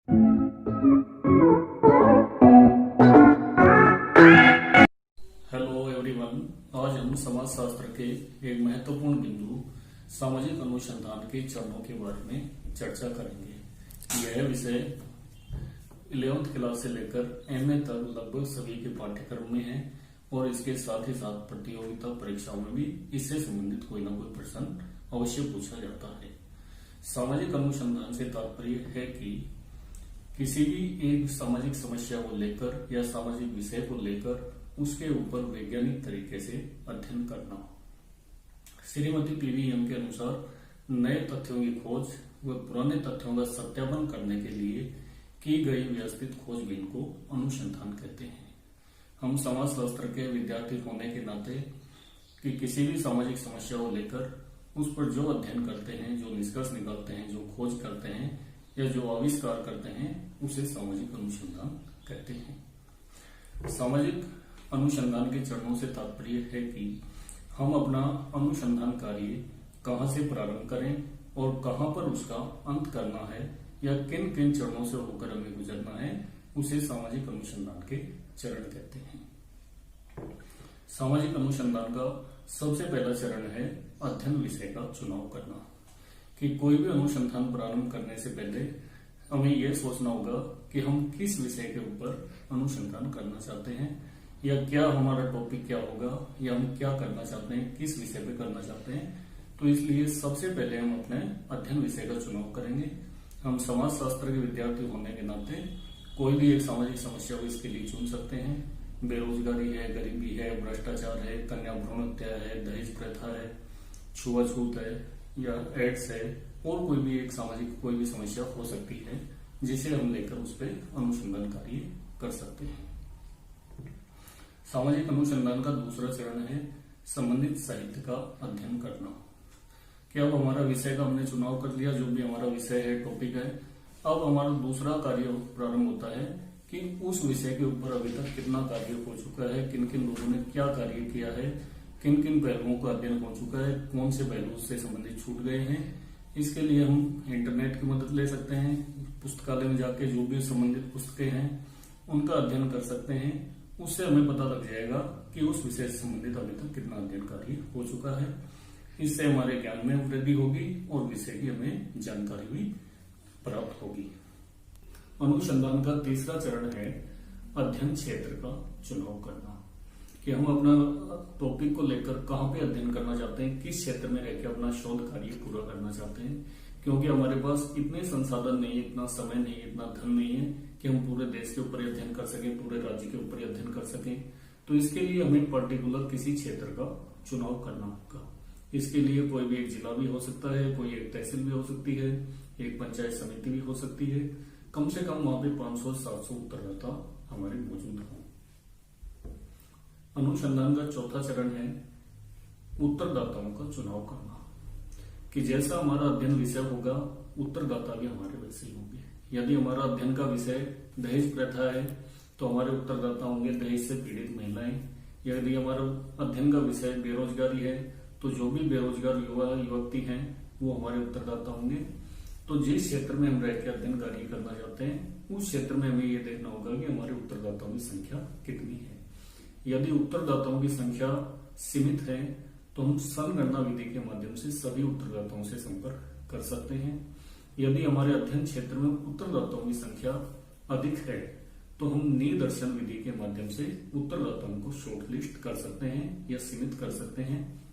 Hello everyone, आज हम समाज शास्त्र के एक महत्वपूर्ण बिंदु सामाजिक अनुसंधान के चरणों के बारे में चर्चा करेंगे। यह विषय 11th क्लास से लेकर एमए तक लगभग सभी के पाठ्यक्रम में है और इसके साथ ही साथ प्रतियोगिता परीक्षाओं में भी इससे संबंधित कोई ना कोई प्रश्न अवश्य पूछा जाता है। सामाजिक अनुसंधान से तात्पर्य है कि किसी भी एक सामाजिक समस्या को लेकर या सामाजिक विषय को लेकर उसके ऊपर वैज्ञानिक तरीके से अध्ययन करना। श्रीमती पीवीएम के अनुसार नए तथ्यों की खोज व पुराने तथ्यों का सत्यापन करने के लिए की गई व्यवस्थित खोजबीन को अनुसंधान कहते हैं। हम समाज शास्त्र के विद्यार्थी होने के नाते कि किसी भी सामाजिक समस्या को लेकर उस पर जो अध्ययन करते हैं, जो निष्कर्ष निकालते हैं, जो खोज करते हैं या जो आविष्कार करते हैं, उसे सामाजिक अनुसंधान कहते हैं। सामाजिक अनुसंधान के चरणों से तात्पर्य है कि हम अपना अनुसंधान कार्य कहाँ से प्रारंभ करें और कहाँ पर उसका अंत करना है या किन किन चरणों से होकर हमें गुजरना है, उसे सामाजिक अनुसंधान के चरण कहते हैं। सामाजिक अनुसंधान का सबसे पहला चरण है अध्ययन विषय का चुनाव करना। कि कोई भी अनुसंधान प्रारंभ करने से पहले हमें यह सोचना होगा कि हम किस विषय के ऊपर अनुसंधान करना चाहते हैं या क्या हमारा टॉपिक क्या होगा या हम क्या करना चाहते हैं, किस विषय पे करना चाहते हैं। तो इसलिए सबसे पहले हम अपने अध्ययन विषय का चुनाव करेंगे। हम समाज शास्त्र के विद्यार्थी होने के नाते कोई भी एक सामाजिक समस्या को इसके लिए चुन सकते हैं। बेरोजगारी है, गरीबी है, भ्रष्टाचार है, कन्या भ्रूण हत्या है, दहेज प्रथा है, छुआछूत है या एड्स है और कोई भी एक सामाजिक कोई भी समस्या हो सकती है जिसे हम लेकर उस पर अनुसंधान कार्य कर सकते हैं। सामाजिक अनुसंधान का दूसरा चरण है संबंधित साहित्य का अध्ययन करना। कि अब हमारा विषय का हमने चुनाव कर लिया, जो भी हमारा विषय है, टॉपिक है, अब हमारा दूसरा कार्य प्रारंभ होता है कि उस विषय के ऊपर अभी तक कितना कार्य हो चुका है, किन किन लोगों ने क्या कार्य किया है, किन किन पहलुओं का अध्ययन हो चुका है, कौन से पहलू उससे संबंधित छूट गए हैं। इसके लिए हम इंटरनेट की मदद ले सकते हैं, पुस्तकालय में जाके जो भी संबंधित पुस्तकें हैं उनका अध्ययन कर सकते हैं। उससे हमें पता लग जाएगा कि उस विषय से संबंधित अभी तक कितना अध्ययन कार्य हो चुका है। इससे हमारे ज्ञान में वृद्धि होगी और विषय की हमें जानकारी भी प्राप्त होगी। अनुसंधान का तीसरा चरण है अध्ययन क्षेत्र का चुनाव करना। कि हम अपना टॉपिक को लेकर कहाँ पे अध्ययन करना चाहते हैं, किस क्षेत्र में रहकर अपना शोध कार्य पूरा करना चाहते हैं। क्योंकि हमारे पास इतने संसाधन नहीं है, इतना समय नहीं है, इतना धन नहीं है कि हम पूरे देश के ऊपर अध्ययन कर सकें, पूरे राज्य के ऊपर अध्ययन कर सकें। तो इसके लिए हमें पर्टिकुलर किसी क्षेत्र का चुनाव करना होगा। इसके लिए कोई भी एक जिला भी हो सकता है, कोई एक तहसील भी हो सकती है, एक पंचायत समिति भी हो सकती है। कम से कम वहां पे 500-700 उत्तरदाता हमारे मौजूद हों। अनुसंधान का चौथा चरण है उत्तरदाताओं का चुनाव करना। कि जैसा हमारा अध्ययन विषय होगा, उत्तरदाता भी हमारे वैसे ही होंगे। यदि हमारा अध्ययन का विषय दहेज प्रथा है तो हमारे उत्तरदाता होंगे दहेज से पीड़ित महिलाएं। यदि हमारा अध्ययन का विषय बेरोजगारी है तो जो भी बेरोजगार युवा युवती हैं वो हमारे उत्तरदाता होंगे। तो जिस क्षेत्र में हम रह के अध्ययन कार्य करना चाहते हैं उस क्षेत्र में हमें ये देखना होगा कि हमारे उत्तरदाताओं की संख्या कितनी है। यदि उत्तरदाताओं की संख्या सीमित है तो हम संगणना विधि के माध्यम से सभी उत्तरदाताओं से संपर्क कर सकते हैं। यदि हमारे अध्ययन क्षेत्र में उत्तरदाताओं की संख्या अधिक है तो हम निदर्शन विधि के माध्यम से उत्तरदाताओं को शॉर्टलिस्ट कर सकते हैं या सीमित कर सकते हैं।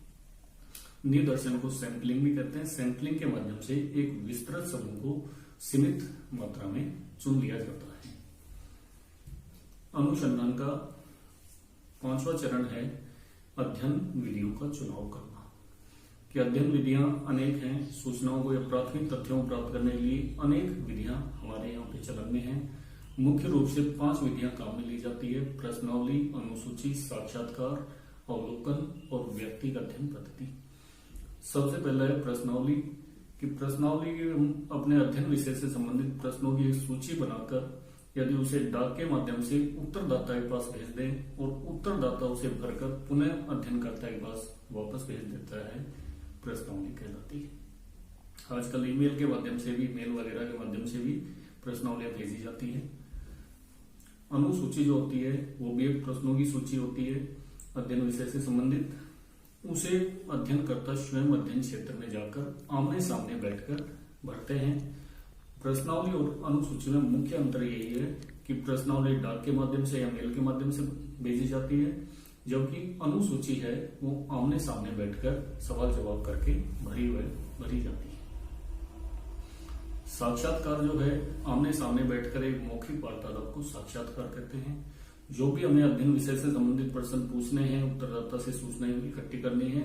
निदर्शन को सैंपलिंग भी कहते हैं। सैंपलिंग के माध्यम से एक विस्तृत समूह को सीमित मात्रा में चुन लिया जाता है। अनुसंधान का पांचवा चरण है अध्ययन विधियों का चुनाव करना। कि अध्ययन विधियां अनेक हैं। सूचनाओं को या प्राथमिक तथ्यों को प्राप्त करने के लिए अनेक विधियां हमारे यहाँ पे चलन में हैं। मुख्य रूप से 5 विधियां काम में ली जाती है: प्रश्नावली, अनुसूची, साक्षात्कार, अवलोकन और व्यक्तिगत अध्ययन पद्धति। सबसे पहला है प्रश्नावली। कि प्रश्नावली हम अपने अध्ययन विषय से संबंधित प्रश्नों की एक सूची बनाकर यदि उसे डाक के माध्यम से उत्तरदाता के पास भेज दें और उत्तरदाता उसे भरकर पुनः अध्ययनकर्ता के पास वापस भेज देता है, प्रश्नावली कहलाती है। आजकल ईमेल के माध्यम से भी, मेल वगैरह के माध्यम से भी प्रश्नावलियां भेजी जाती है। अनुसूची जो होती है वो भी एक प्रश्नों की सूची होती है अध्ययन विषय से संबंधित। उसे अध्ययनकर्ता स्वयं अध्ययन क्षेत्र में जाकर आमने सामने बैठकर भरते हैं। प्रश्नावली और अनुसूची में मुख्य अंतर यही है कि प्रश्नावली डाक के माध्यम से या मेल के माध्यम से भेजी जाती है, जबकि अनुसूची है वो आमने सामने बैठकर सवाल जवाब करके भरी जाती है। साक्षात्कार जो है आमने सामने बैठकर एक मौखिक वार्तालाप को साक्षात्कार कहते हैं। जो भी हमें अध्ययन विषय से संबंधित प्रश्न पूछने हैं, उत्तरदाता से सूचनाएं इकट्ठी करनी है,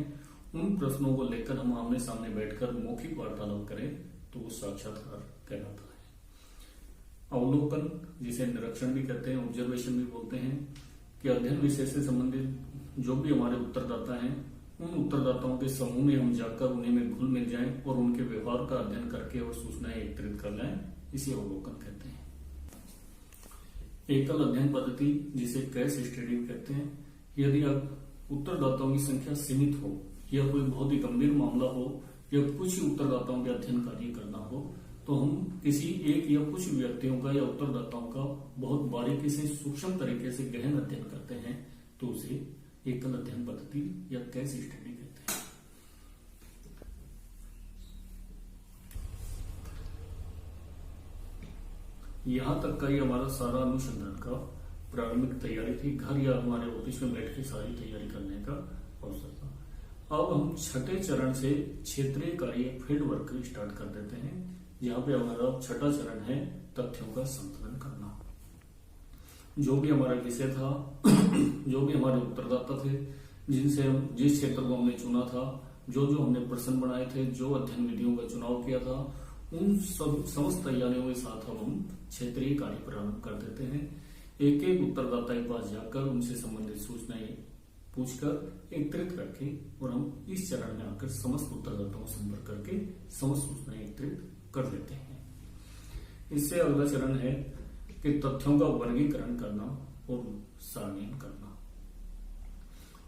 उन प्रश्नों को लेकर हम आमने सामने बैठकर मौखिक वार्तालाप करें तो वो साक्षात्कार कहलाता है। अवलोकन, जिसे निरीक्षण भी कहते हैं, ऑब्जर्वेशन भी बोलते हैं, कि अध्ययन विषय से संबंधित जो भी हमारे उत्तरदाता हैं उन उत्तरदाताओं के समूह में हम जाकर उन्हें में घुल मिल जाएं और उनके व्यवहार का अध्ययन करके और सूचनाएं एकत्रित कर लें, इसे अवलोकन कहते हैं। एकल अध्ययन पद्धति, जिसे केस स्टडी कहते हैं, यदि अब उत्तरदाताओं की संख्या सीमित हो या कोई बहुत ही गंभीर मामला हो या कुछ ही उत्तरदाताओं के अध्ययन कार्य करना हो, तो हम किसी एक या कुछ व्यक्तियों का या उत्तरदाताओं का बहुत बारीकी से सूक्ष्म तरीके से गहन अध्ययन करते हैं, तो उसे एकल अध्ययन पद्धति या केस स्टडी कहते हैं। यहां तक का ये हमारा सारा अनुसंधान का प्रारंभिक तैयारी थी। घर या हमारे ऑफिस में बैठ के सारी तैयारी करने का अवसर था। अब हम छठे चरण से क्षेत्रीय कार्य फील्ड वर्क स्टार्ट कर देते हैं, जहां पे हमारा छठा चरण है तथ्यों का संकलन करना। जो भी हमारा विषय था, जो भी हमारे उत्तरदाता थे, जिनसे हम जिस क्षेत्र को हमने चुना था, जो जो हमने प्रश्न बनाए थे, जो अध्ययन विधियों का चुनाव किया था, उन सब समस्त तैयारियों के साथ हम क्षेत्रीय कार्य प्रारंभ कर देते हैं। एक एक उत्तरदाता के पास जाकर उनसे संबंधित सूचनाएं पूछकर एकत्रित करके और हम इस चरण में आकर समस्त उत्तरदाताओं से संपर्क करके समस्त सूचनाएं एकत्रित कर लेते हैं। इससे अगला चरण है कि तथ्यों का वर्गीकरण करना और सारणीकरण करना।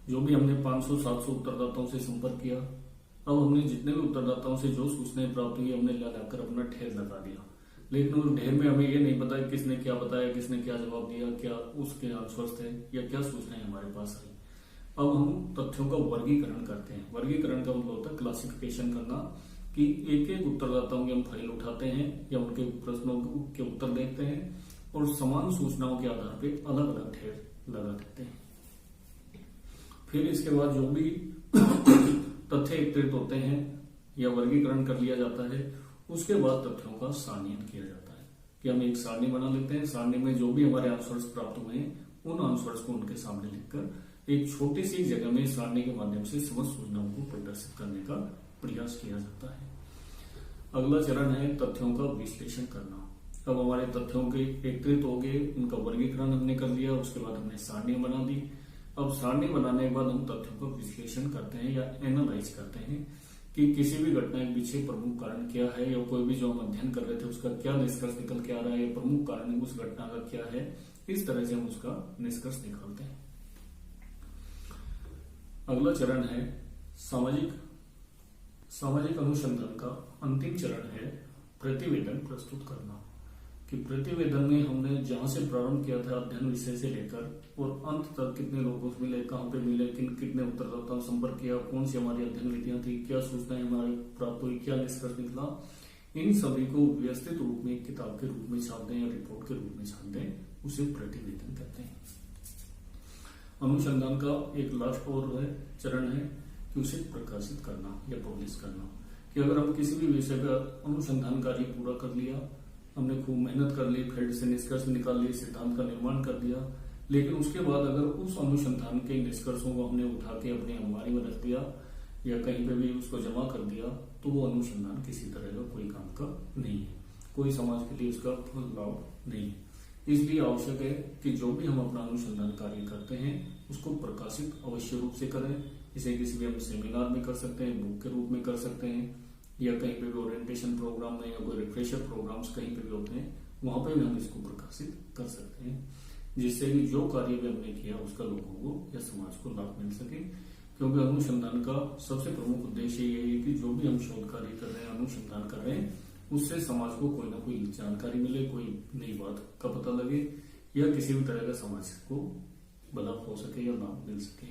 जो भी हमने 500-700 उत्तरदाताओं से संपर्क किया, अब हमने जितने भी उत्तरदाताओं से जो सूचनाएं प्राप्त हुई हमने लाकर अपना ढेर लगा दिया, लेकिन उस ढेर में हमें ये नहीं पता किसने क्या बताया, किसने क्या जवाब दिया, क्या उसके आंसर्स थे या क्या सूचनाएं हमारे पास आई। अब हम तथ्यों का वर्गीकरण करते हैं। वर्गीकरण का मतलब होता है क्लासिफिकेशन करना, कि एक एक उत्तरदाताओं की हम फाइल उठाते हैं या उनके प्रश्नों के उत्तर देखते हैं और समान सूचनाओं के आधार पर अलग अलग ढेर लगा देते हैं। फिर इसके बाद जो भी तथ्य एकत्रित होते हैं या वर्गीकरण कर लिया जाता है, उसके बाद तथ्यों का सारणीकरण किया जाता है कि हम एक सारणी बना लेते हैं। सारणी में जो भी हमारे आंसर्स प्राप्त हुए हैं उन आंसर्स को उनके सामने लिखकर एक छोटी सी जगह में सारणी के माध्यम से समस्त सूचनाओं को प्रदर्शित करने का प्रयास किया जाता है। अगला चरण है तथ्यों का विश्लेषण करना। अब हमारे तथ्यों के एकत्रित हो गए, उनका वर्गीकरण हमने कर लिया, उसके बाद हमने सारणी बना दी। अब सारणी बनाने के बाद हम तथ्यों का विश्लेषण करते हैं या एनालाइज करते हैं कि किसी भी घटना के पीछे प्रमुख कारण क्या है, या कोई भी जो हम अध्ययन कर रहे थे उसका क्या निष्कर्ष निकल के आ रहा है, या प्रमुख कारण उस घटना का क्या है। इस तरह से हम उसका निष्कर्ष निकालते हैं। अगला चरण है सामाजिक अनुसंधान का अंतिम चरण है प्रतिवेदन प्रस्तुत करना। कि प्रतिवेदन में हमने जहां से प्रारंभ किया था अध्ययन विषय से लेकर और अंत तक कितने लोगों से मिले, कहां पे मिले, कितने उत्तरदाताओं से संपर्क किया, कौन सी हमारी अध्ययन विधियां थी, क्या सूचनाएं हमारे प्राप्त हुई, क्या निष्कर्ष निकला, इन सभी को व्यवस्थित रूप में किताब के रूप में छाप दें या रिपोर्ट के रूप में छाप दें, उसे प्रतिवेदन कहते हैं। अनुसंधान का एक लास्ट और चरण है कि उसे प्रकाशित करना या पब्लिश करना। कि अगर हम किसी भी विषय पर अनुसंधान कार्य पूरा कर लिया, हमने खूब मेहनत कर ली, फील्ड से निष्कर्ष निकाल लिए, सिद्धांत का निर्माण कर दिया, लेकिन उसके बाद अगर उस अनुसंधान के निष्कर्षों को हमने उठा के अपने अलमारी में रख दिया या कहीं पे भी उसको जमा कर दिया, तो वो अनुसंधान किसी तरह का कोई काम का नहीं है, कोई समाज के लिए उसका फल लाभ नहीं है। इसलिए आवश्यक है कि जो भी हम अपना अनुसंधान कार्य करते हैं उसको प्रकाशित अवश्य रूप से करें। इसे किसी भी हम सेमिनार में कर सकते हैं, बुक के रूप में कर सकते हैं, या कहीं पे भी ओरिएंटेशन प्रोग्राम में या कोई रिफ्रेशर प्रोग्राम्स कहीं पे भी होते हैं, वहां पे भी हम इसको प्रकाशित कर सकते हैं, जिससे कि जो कार्य भी हमने किया उसका लोगों को या समाज को लाभ मिल सके। क्योंकि अनुसंधान का सबसे प्रमुख उद्देश्य यही है कि जो भी हम शोध कार्य कर रहे हैं, अनुसंधान कर रहे हैं, उससे समाज को कोई ना कोई जानकारी मिले, कोई नई बात का पता लगे, या किसी भी तरह का समाज को लाभ हो सके या लाभ मिल सके।